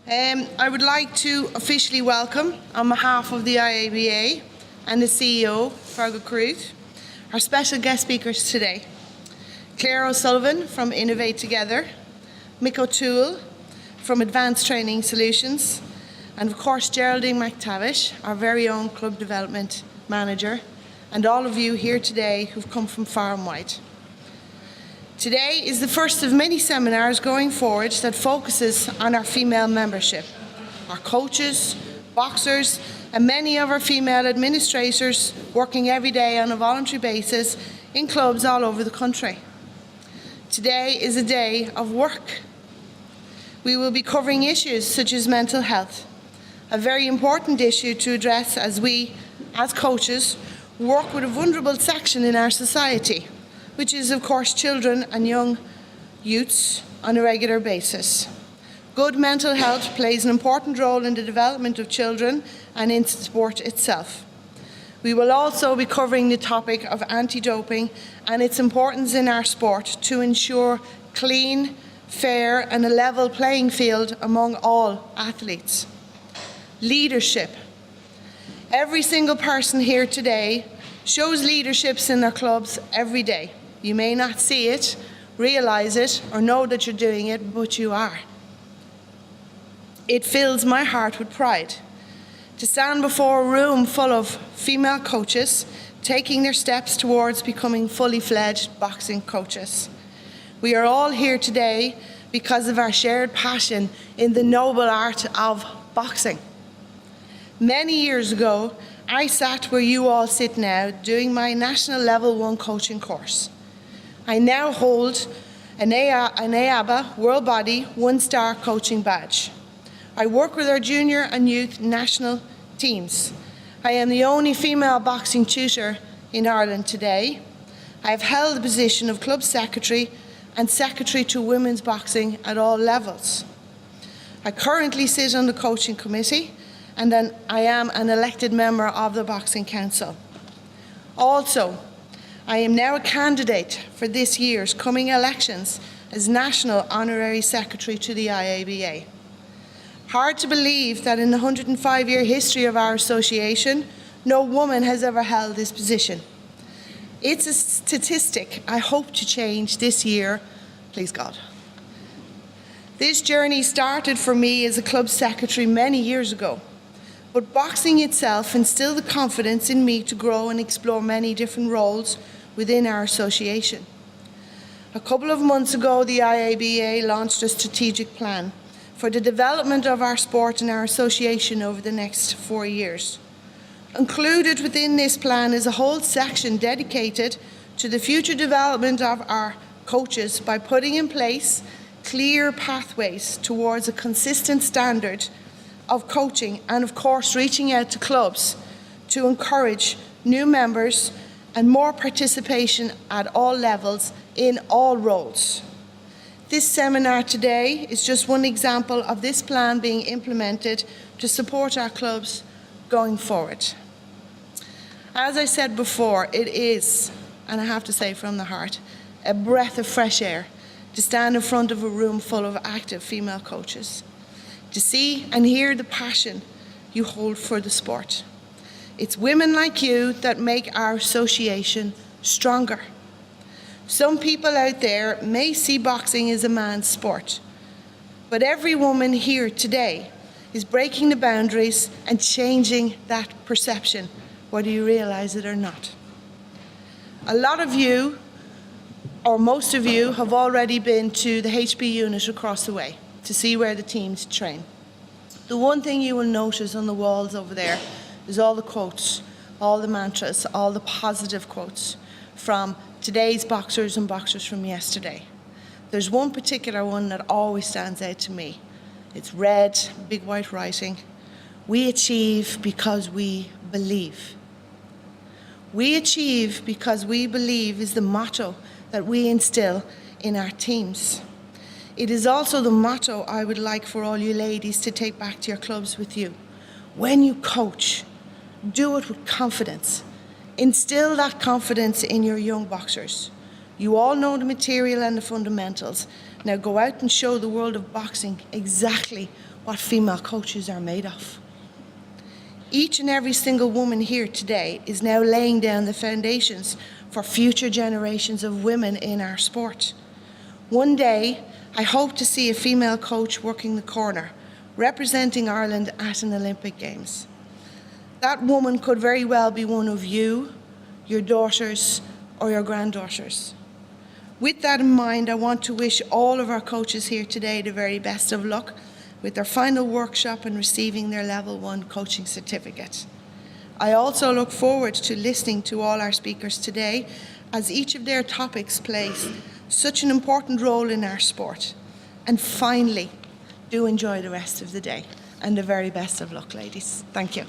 I would like to officially welcome, on behalf of the IABA and the CEO, Fergal Carruth, our special guest speakers today. Claire O'Sullivan from Innovate Together, Mick O'Toole from Advanced Training Solutions, and of course Geraldine McTavish, our very own Club Development Manager, and all of you here today who've come from far and wide. Today is the first of many seminars going forward that focuses on our female membership, our coaches, boxers, and many of our female administrators working every day on a voluntary basis in clubs all over the country. Today is a day of work. We will be covering issues such as mental health, a very important issue to address as we, as coaches, work with a vulnerable section in our society, which is of course children and young youths on a regular basis. Good mental health plays an important role in the development of children and in sport itself. We will also be covering the topic of anti-doping and its importance in our sport to ensure clean, fair and a level playing field among all athletes. Leadership. Every single person here today shows leaderships in their clubs every day. You may not see it, realise it, or know that you're doing it, but you are. It fills my heart with pride to stand before a room full of female coaches taking their steps towards becoming fully fledged boxing coaches. We are all here today because of our shared passion in the noble art of boxing. Many years ago, I sat where you all sit now doing my National Level 1 coaching course. I now hold an IABA World Body 1-star coaching badge. I work with our junior and youth national teams. I am the only female boxing tutor in Ireland today. I have held the position of club secretary and secretary to women's boxing at all levels. I currently sit on the coaching committee and then I am an elected member of the Boxing Council. Also, I am now a candidate for this year's coming elections as National Honorary Secretary to the IABA. Hard to believe that in the 105-year history of our association, no woman has ever held this position. It's a statistic I hope to change this year, please God. This journey started for me as a club secretary many years ago, but boxing itself instilled the confidence in me to grow and explore many different roles within our association. A couple of months ago, the IABA launched a strategic plan for the development of our sport and our association over the next 4 years. Included within this plan is a whole section dedicated to the future development of our coaches by putting in place clear pathways towards a consistent standard of coaching and of course reaching out to clubs to encourage new members and more participation at all levels in all roles. This seminar today is just one example of this plan being implemented to support our clubs going forward. As I said before, it is, and I have to say from the heart, a breath of fresh air to stand in front of a room full of active female coaches, to see and hear the passion you hold for the sport. It's women like you that make our association stronger. Some people out there may see boxing as a man's sport, but every woman here today is breaking the boundaries and changing that perception, whether you realise it or not. A lot of you, or most of you, have already been to the HB unit across the way to see where the teams train. The one thing you will notice on the walls over there is all the quotes, all the mantras, all the positive quotes from today's boxers and boxers from yesterday. There's one particular one that always stands out to me. It's red, big white writing. We achieve because we believe. We achieve because we believe is the motto that we instill in our teams. It is also the motto I would like for all you ladies to take back to your clubs with you. When you coach, do it with confidence. Instill that confidence in your young boxers. You all know the material and the fundamentals. Now go out and show the world of boxing exactly what female coaches are made of. Each and every single woman here today is now laying down the foundations for future generations of women in our sport. One day, I hope to see a female coach working the corner, representing Ireland at an Olympic Games. That woman could very well be one of you, your daughters, or your granddaughters. With that in mind, I want to wish all of our coaches here today the very best of luck with their final workshop and receiving their Level 1 coaching certificate. I also look forward to listening to all our speakers today, as each of their topics plays such an important role in our sport. And finally, do enjoy the rest of the day, and the very best of luck, ladies. Thank you.